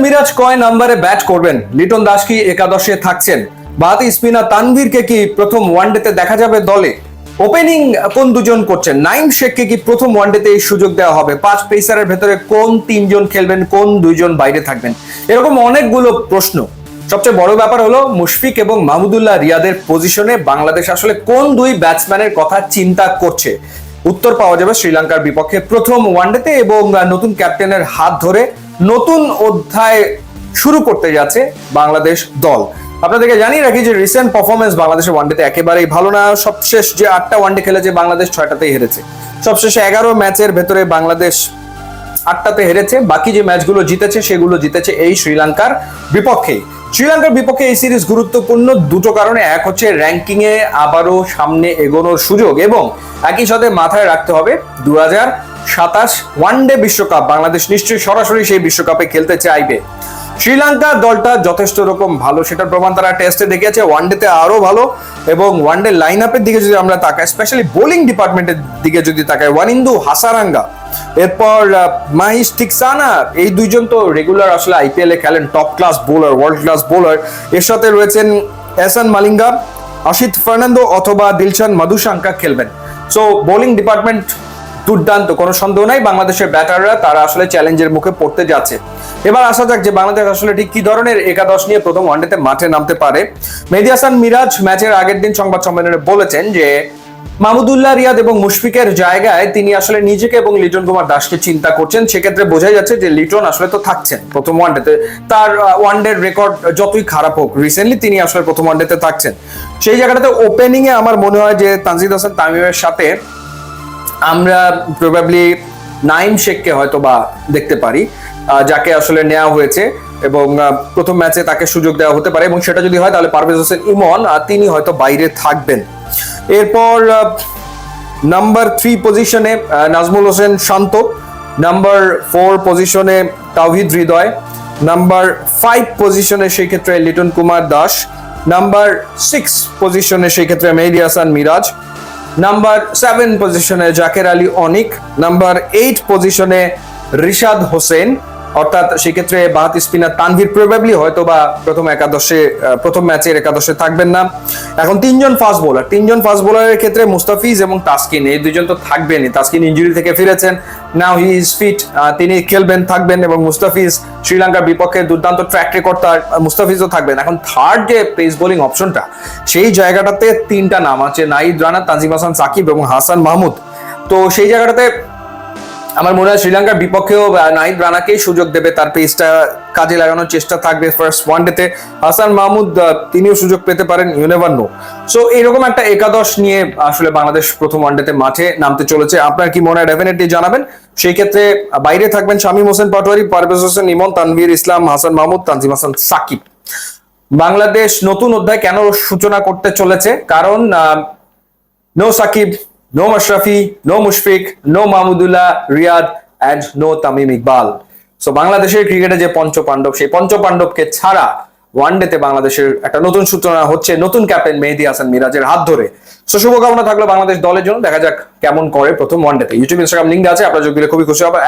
মিরাজ কয় নম্বরে ব্যাট করবেন? লিটন দাস কি একাদশে থাকছেন? বাহাতি স্পিনার তানভীরকে কি প্রথম ওয়ানডেতে দেখা যাবে দলে? ওপেনিং কোন দুজন করছেন? নাইম শেখকে কি প্রথম ওয়ানডেতে এই সুযোগ দেওয়া হবে? 5 পেসারের ভেতরে কোন 3 জন খেলবেন, কোন 2 জন বাইরে থাকবেন? এরকম অনেকগুলো প্রশ্ন। সবচেয়ে বড় ব্যাপার হলো মুশফিক এবং মাহমুদুল্লাহ রিয়াদের পজিশনে বাংলাদেশ আসলে কোন 2 ব্যাটসম্যানের কথা চিন্তা করছে? উত্তর পাওয়া যাবে শ্রীলঙ্কার বিপক্ষে প্রথম ওয়ানডেতে, এবং নতুন ক্যাপ্টেনের হাত ধরে নতুন অধ্যায় শুরু করতে যাচ্ছে বাংলাদেশ দল। আপনাদেরকে জানিয়ে রাখি যে রিসেন্ট পারফরমেন্স বাংলাদেশের ওয়ানডেতে একেবারেই ভালো না। সবশেষ যে 8টা ওয়ানডে খেলেছে বাংলাদেশ 6টাতেই হেরেছে। সবশেষে 11 ম্যাচের ভেতরে বাংলাদেশ 8টাতে হেরেছে, বাকি যে ম্যাচগুলো জিতেছে সেগুলো জিতেছে এই শ্রীলঙ্কার বিপক্ষেই। শ্রীলঙ্কার বিপক্ষে এই সিরিজ গুরুত্বপূর্ণ দুটো কারণে। এক হচ্ছে র্যাঙ্কিং এ আবারও সামনে এগোনোর সুযোগ, এবং একই সাথে মাথায় রাখতে হবে 2027 ওয়ানডে বিশ্বকাপ বাংলাদেশ নিশ্চয়ই সরাসরি সেই বিশ্বকাপে খেলতে চাইবে। শ্রীলঙ্কার দলটা যথেষ্ট রকম ভালো, সেটার প্রমাণ তারা টেস্টে দেখিয়েছে, ওয়ানডেতে আরো ভালো। এবং ওয়ানডে লাইন আপের দিকে যদি আমরা তাকাই, স্পেশালি বোলিং ডিপার্টমেন্টের দিকে যদি তাকাই, ওয়ানিন্দু হাসারাঙ্গা, এরপর মাহিশ টিকসানা, এই দুইজন তো রেগুলার আসলে আইপিএল এ খেলেন, top class bowler, world class bowler. এর সাথে রয়েছেন এহসান মালিঙ্গা, আশিত ফার্নান্দো অথবা দিলশান মাধুশাঙ্কা খেলবেন। সো বোলিং ডিপার্টমেন্ট দুর্দান্ত, কোনো সন্দেহ নাই। বাংলাদেশের ব্যাটাররা তারা আসলে চ্যালেঞ্জের মুখে পড়তে যাচ্ছে। এবার আসা যাক যে বাংলাদেশ আসলে ঠিক কি ধরনের একাদশ নিয়ে প্রথম ওয়ানডেতে মাঠে নামতে পারে। মেহেদী হাসান মিরাজ ম্যাচের আগের দিন সংবাদ সম্মেলনে বলেছেন যে মাহমুদুল্লাহ রিয়াদ এবং মুশফিকের জায়গায় তিনি আসলে নিজেকে এবং লিটন কুমার দাসকে চিন্তা করছেন। সেক্ষেত্রে বোঝাই যাচ্ছে যে লিটন আসলে তো থাকছেন প্রথম ওয়ানডেতে, তার ওয়ানডের রেকর্ড যতই খারাপ হোক রিসেন্টলি তিনি আসলে প্রথম ওয়ানডেতে থাকছেন। সেই জায়গাটাতে ওপেনিং এ আমার মনে হয় যে তানজিদ হাসান তামিমের সাথে আমরা প্রবাবলি নাইম শেখকে হয়তো বা দেখতে পারি, যাকে আসলে নেওয়া হয়েছে, এবং প্রথম ম্যাচে তাকে সুযোগ দেওয়া হতে পারে। এবং সেটা যদি হয় তাহলে পারভেজ হোসেন ইমন তিনি হয়তো বাইরে থাকবেন। এরপর নাম্বার 3 পজিশনে নাজমুল হোসেন শান্ত, নাম্বার 4 পজিশনে তাওহিদ হৃদয়, নাম্বার 5 পজিশনে সেই ক্ষেত্রে লিটন কুমার দাস, নাম্বার 6 পজিশনে সেই ক্ষেত্রে মেহেদী হাসান মিরাজ, নাম্বার 7 পজিশনে জাকের আলী অনিক, নাম্বার 8 পজিশনে রিশাদ হোসেন, অর্থাৎ সেক্ষেত্রে বাহাতি স্পিনার তানভীর প্রবাবলি হয়তো বা প্রথম ম্যাচের একাদশে থাকবেন না। এখন 3 জন ফাস্ট বোলারের ক্ষেত্রে মুস্তাফিজ এবং তাসকিন, এই দুজন তো থাকবেনই। তাসকিন ইনজুরি থেকে ফিরেছেন, নাও হি ইজ ফিট, তিনি খেলবেন, থাকবেন। এবং মুস্তাফিজ শ্রীলঙ্কার বিপক্ষে দুর্দান্ত ট্র্যাক রেকর্ড তার, মুস্তাফিজও থাকবেন। এখন থার্ড যে পেস বোলিং অপশনটা, সেই জায়গাটাতে 3টা নাম আছে, নাহিদ রানা, তানজিম হাসান সাকিব এবং হাসান মাহমুদ। তো সেই জায়গাটাতে আমার মনে হয় শ্রীলঙ্কার বিপক্ষেও নাহিদ রানাকেই সুযোগ দেবে, তার পেসটা কাজে লাগানোর চেষ্টা থাকবে ফার্স্ট ওয়ানডেতে। হাসান মাহমুদ তিনিও সুযোগ পেতে পারেন, ইউ নেভার নো। সো এরকম একটা একাদশ নিয়ে আসলে বাংলাদেশ প্রথম ওয়ানডেতে মাঠে নামতে চলেছে। আপনার কি মনে হয় ডেফিনেটলি জানাবেন। সেই ক্ষেত্রে বাইরে থাকবেন শামীম হোসেন পাটোয়ারি, পারভেজ হোসেন ইমন, তানভীর ইসলাম, হাসান মাহমুদ, তানজিম হাসান সাকিব। বাংলাদেশ নতুন অধ্যায় কেন সূচনা করতে চলেছে? কারণ no Shakib, no Mashrafi, no Mushfiq, no Mahmudullah Riyad, and no Tamim Iqbal. So বাংলাদেশের ক্রিকেটে যে পঞ্চপাণ্ডব, সেই পঞ্চপাণ্ডবকে ছাড়া ওয়ানডেতে বাংলাদেশের একটা নতুন সূচনা হচ্ছে নতুন ক্যাপ্টেন মেহেদী হাসান মিরাজের হাত ধরে। সো শুভকামনা থাকলো বাংলাদেশ দলের জন্য। দেখা যাক কেমন করে প্রথম ওয়ানডেতে। ইউটিউব, ইনস্টাগ্রাম লিঙ্ক আছে, আপনারা যোগ দিলে খুবই খুশি হবে।